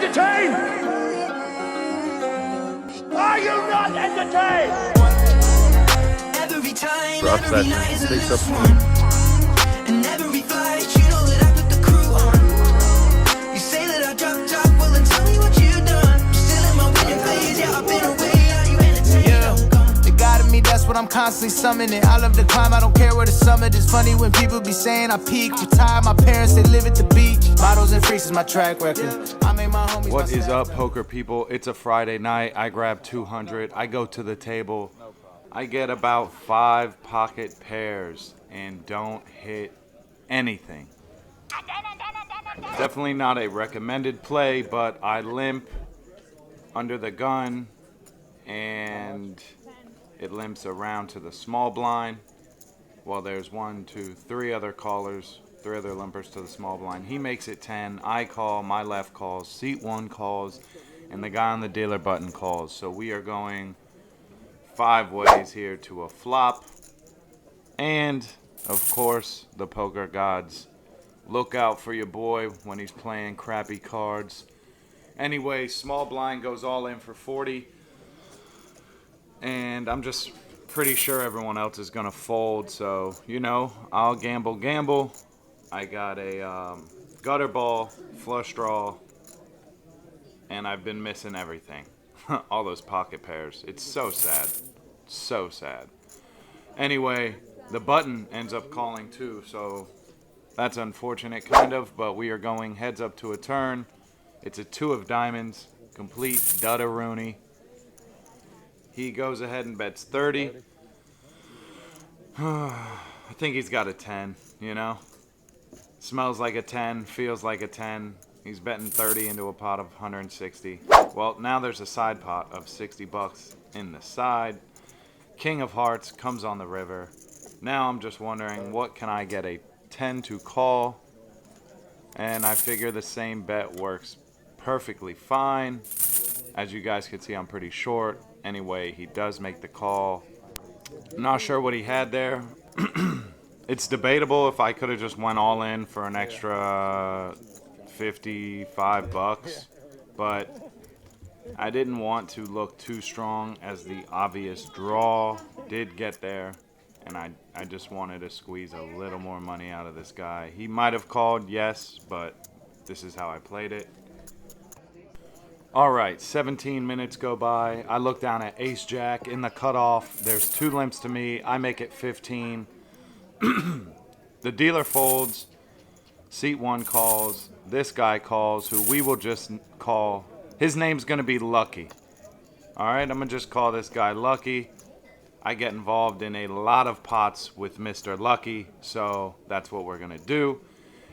entertained? Are you not entertained? Every time, Rough every session. night is a Takes little up swing. And every flight, you know that I put the crew on. You say that I drop top, well then tell me what you done. I'm still in my winning phase, yeah, I've been away, are you entertained? Yeah, the God of me, that's what I'm constantly summoning. I love to climb, I don't care where the summit is. Funny when people be saying I peaked. Retired, my parents, they live at the beach. Bottles and freaks is my track record. I made my homies. What is up, poker people? It's a Friday night. I grab 200. I go to the table. I get about 5 pocket pairs and don't hit anything. Definitely not a recommended play, but I limp under the gun and it limps around to the small blind. Well, there's 1, 2, 3 other callers, 3 other limpers to the small blind. He makes it 10. I call, my left calls, seat 1 calls, and the guy on the dealer button calls. So we are going 5 ways here to a flop. And, of course, the poker gods look out for your boy when he's playing crappy cards. Anyway, small blind goes all in for 40. And I'm just pretty sure everyone else is going to fold. So, you know, I'll gamble. I got a gutter ball, flush draw, and I've been missing everything. All those pocket pairs. It's so sad. So sad. Anyway, the button ends up calling too, so that's unfortunate kind of, but we are going heads up to a turn. It's a 2 of diamonds, complete dudda-rooney. He goes ahead and bets 30. I think he's got a 10, you know? Smells like a 10, feels like a 10. He's betting 30 into a pot of 160. Well, now there's a side pot of 60 bucks in the side. King of hearts comes on the river. Now I'm just wondering, what can I get a 10 to call? And I figure the same bet works perfectly fine. As you guys can see, I'm pretty short. Anyway, he does make the call. Not sure what he had there. It's debatable if I could have just went all in for an extra 55 bucks, but I didn't want to look too strong as the obvious draw did get there, and I just wanted to squeeze a little more money out of this guy. He might have called, yes, but this is how I played it. Alright, 17 minutes go by. I look down at ace jack in the cutoff. There's 2 limps to me. I make it 15. The dealer folds. Seat 1 calls. This guy calls, who we will just call. His name's going to be Lucky. Alright, I'm going to just call this guy Lucky. I get involved in a lot of pots with Mr. Lucky, so that's what we're going to do.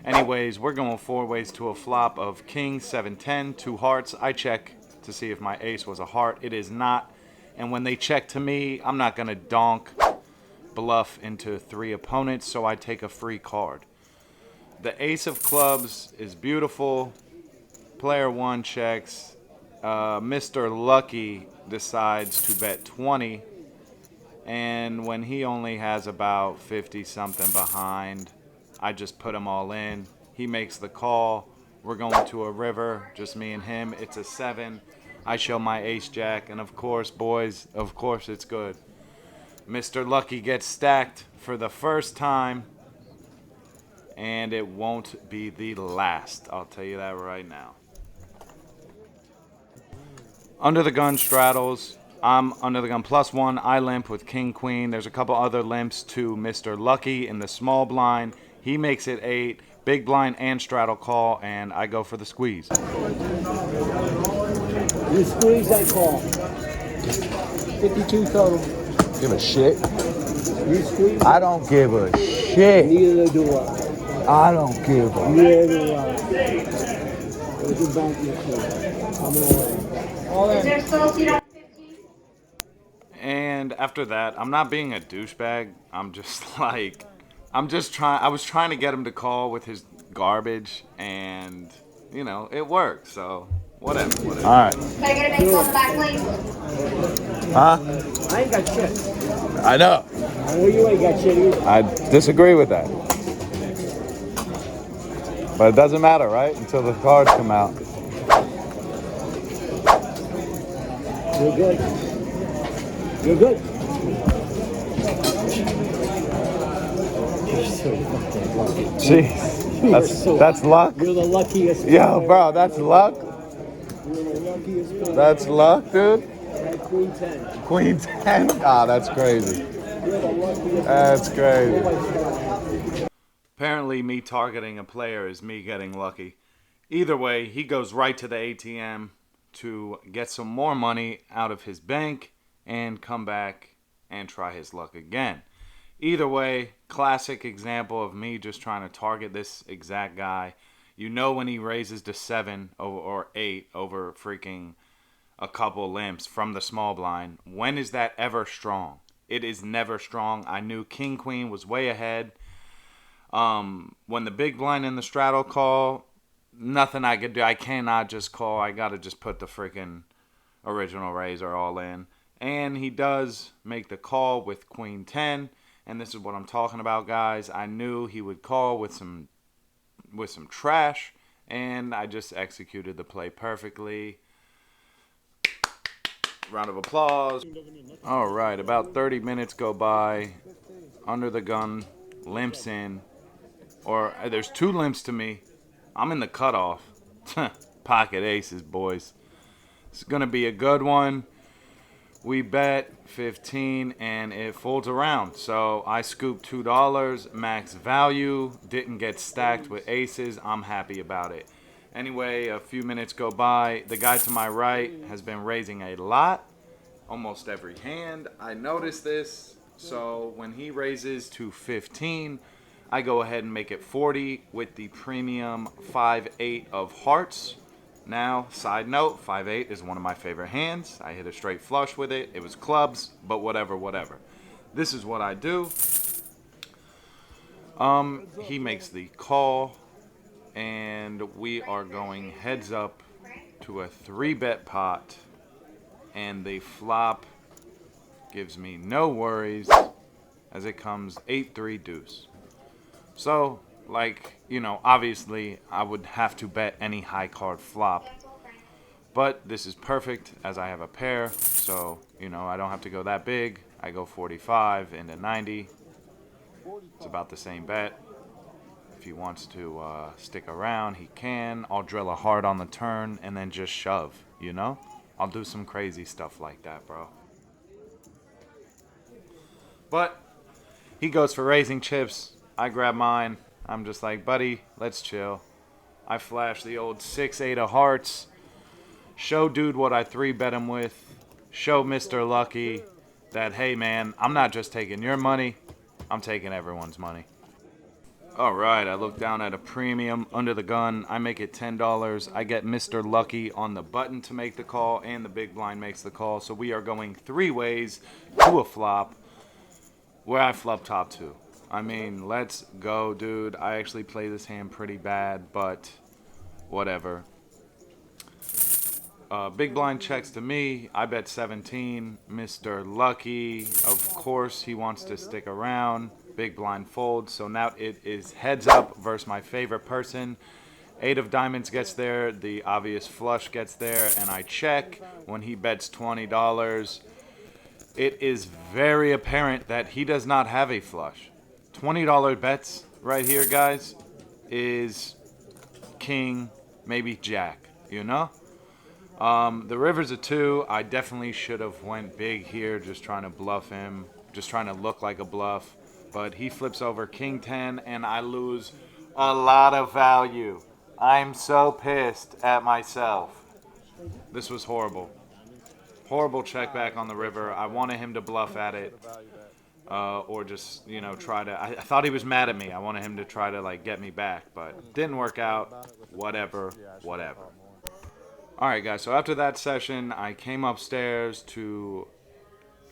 Anyways, we're going 4 ways to a flop of king, 7, 10, 2 hearts. I check to see if my ace was a heart. It is not. And when they check to me, I'm not going to donk bluff into 3 opponents, so I take a free card. The ace of clubs is beautiful. Player 1 checks. Mr. Lucky decides to bet 20. And when he only has about 50 something behind, I just put him all in. He makes the call. We're going to a river, just me and him. It's a 7. I show my ace jack, and of course, boys, of course it's good. Mr. Lucky gets stacked for the first time, and it won't be the last. I'll tell you that right now. Under the gun straddles. I'm under the gun +1. I limp with king, queen. There's a couple other limps to Mr. Lucky in the small blind. He makes it 8. Big blind and straddle call, and I go for the squeeze. You squeeze that call. 52 total. Give a shit. You squeeze. I don't give a shit. Neither do I. I don't give a. Neither do I. There's a bank next. I'm all in. And after that, I'm not being a douchebag. I'm just like, I was trying to get him to call with his garbage, and, you know, it worked, so whatever. All right. Can I get a big call back, please? Huh? I ain't got shit. I know. I know you ain't got shit either. I disagree with that. But it doesn't matter, right? Until the cards come out. You're good. You're good. You're so fucking lucky. Jeez, You are so that's luck. You're the luckiest. Yo, bro, that's luck. You're the luckiest. That's luck, dude. At Queen 10. Queen 10. Ah, that's crazy. You're the luckiest. That's crazy. Apparently, me targeting a player is me getting lucky. Either way, he goes right to the ATM to get some more money out of his bank and come back and try his luck again. Either way, classic example of me just trying to target this exact guy. You know when he raises to 7 or 8 over freaking a couple limps from the small blind. When is that ever strong? It is never strong. I knew King Queen was way ahead. When the big blind in the straddle call, nothing I could do. I cannot just call. I got to just put the freaking original raiser all in. And he does make the call with Queen 10. And this is what I'm talking about, guys. I knew he would call with some trash. And I just executed the play perfectly. Round of applause. All right, about 30 minutes go by. Under the gun, limps in. Or there's 2 limps to me. I'm in the cutoff. Pocket aces, boys. It's going to be a good one. We bet 15 and it folds around. So I scooped $2, max value. Didn't get stacked with aces. I'm happy about it. Anyway, a few minutes go by. The guy to my right has been raising a lot. Almost every hand. I noticed this. So when he raises to 15, I go ahead and make it 40 with the premium 5-8 of hearts. Now, side note, 5-8 is one of my favorite hands. I hit a straight flush with it. It was clubs, but whatever. This is what I do. He makes the call, and we are going heads up to a 3-bet pot, and the flop gives me no worries as it comes 8-3 deuce. So, like, you know, obviously I would have to bet any high card flop. But this is perfect as I have a pair. So, you know, I don't have to go that big. I go 45 into 90. It's about the same bet. If he wants to stick around, he can. I'll drill a heart on the turn and then just shove, you know? I'll do some crazy stuff like that, bro. But he goes for raising chips. I grab mine. I'm just like, buddy, let's chill. I flash the old 6-8 of hearts. Show dude what I 3-bet him with. Show Mr. Lucky that, hey, man, I'm not just taking your money. I'm taking everyone's money. All right, I look down at a premium under the gun. I make it $10. I get Mr. Lucky on the button to make the call, and the big blind makes the call. So we are going 3 ways to a flop where I flop top 2. I mean, let's go, dude. I actually play this hand pretty bad, but whatever. Big blind checks to me. I bet 17. Mr. Lucky, of course, he wants to stick around. Big blind folds. So now it is heads up versus my favorite person. 8 of diamonds gets there. The obvious flush gets there, and I check when he bets $20. It is very apparent that he does not have a flush. $20 bets right here, guys, is king, maybe jack, you know? The river's a 2. I definitely should have went big here, just trying to bluff him, just trying to look like a bluff. But he flips over king 10, and I lose a lot of value. I'm so pissed at myself. This was horrible. Horrible check back on the river. I wanted him to bluff at it. Or just, you know, try to... I thought he was mad at me. I wanted him to try to, like, get me back. But didn't work out. Whatever. Alright, guys. So after that session, I came upstairs to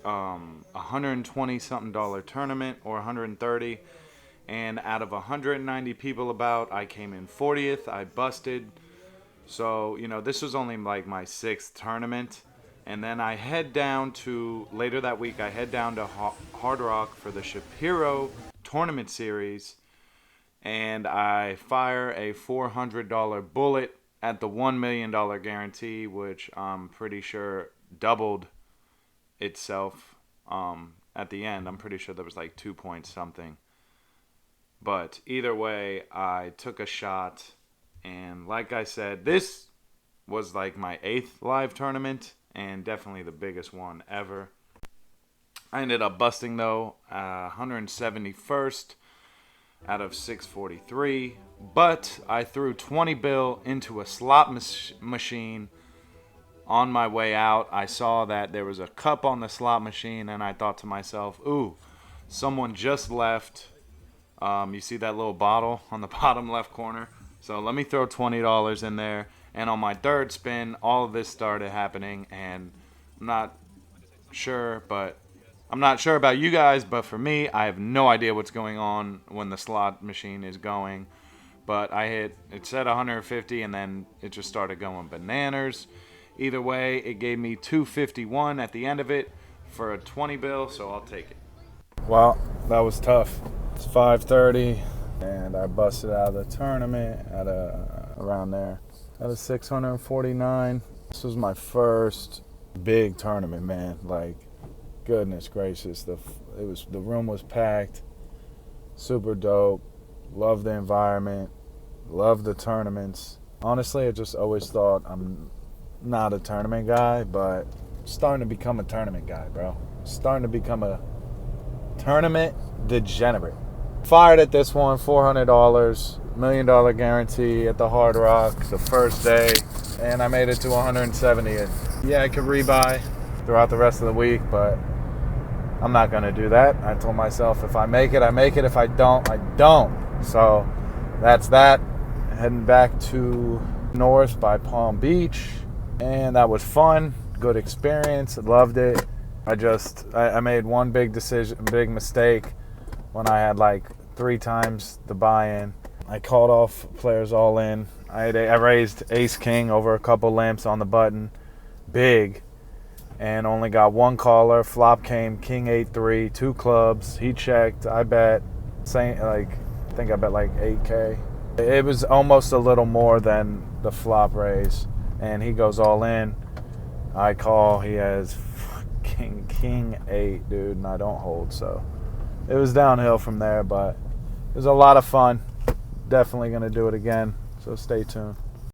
$120-something tournament, or 130. And out of 190 people about, I came in 40th. I busted. So, you know, this was only, like, my 6th tournament. And then I head down to, later that week, I head down to Hard Rock for the Shapiro Tournament Series. And I fire a $400 bullet at the $1 million guarantee, which I'm pretty sure doubled itself at the end. I'm pretty sure there was like 2 point something. But either way, I took a shot. And like I said, this was like my 8th live tournament and definitely the biggest one ever. I ended up busting, though, 171st out of 643. But I threw 20 bill into a slot machine on my way out. I saw that there was a cup on the slot machine, and I thought to myself, ooh, someone just left. You see that little bottle on the bottom left corner? So let me throw $20 in there. And on my 3rd spin, all of this started happening. And I'm not sure about you guys, but for me, I have no idea what's going on when the slot machine is going. But it said 150, and then it just started going bananas. Either way, it gave me 251 at the end of it for a 20 bill, so I'll take it. Well, that was tough. It's 5:30, and I busted out of the tournament at around there at a 649. This was my first big tournament, man. Like, goodness gracious, the room was packed, super dope. Love the environment, love the tournaments. Honestly, I just always thought I'm not a tournament guy, but starting to become a tournament guy, bro. Starting to become a tournament degenerate. Fired at this one, $400, $1 million guarantee at the Hard Rock the first day, and I made it to 170. Yeah, I could rebuy throughout the rest of the week, but I'm not going to do that. I told myself if I make it, I make it. If I don't, I don't. So that's that. Heading back to North by Palm Beach, and that was fun. Good experience. Loved it. I made one big mistake when I had like 3 times the buy-in. I called off players all in. I raised ace king over a couple limps on the button, big, and only got one caller. Flop came king 8-3, 2 clubs. He checked. I bet, I think I bet like 8K. It was almost a little more than the flop raise, and he goes all in. I call. He has king 8, dude, and I don't hold. So it was downhill from there, but it was a lot of fun. Definitely going to do it again, so stay tuned.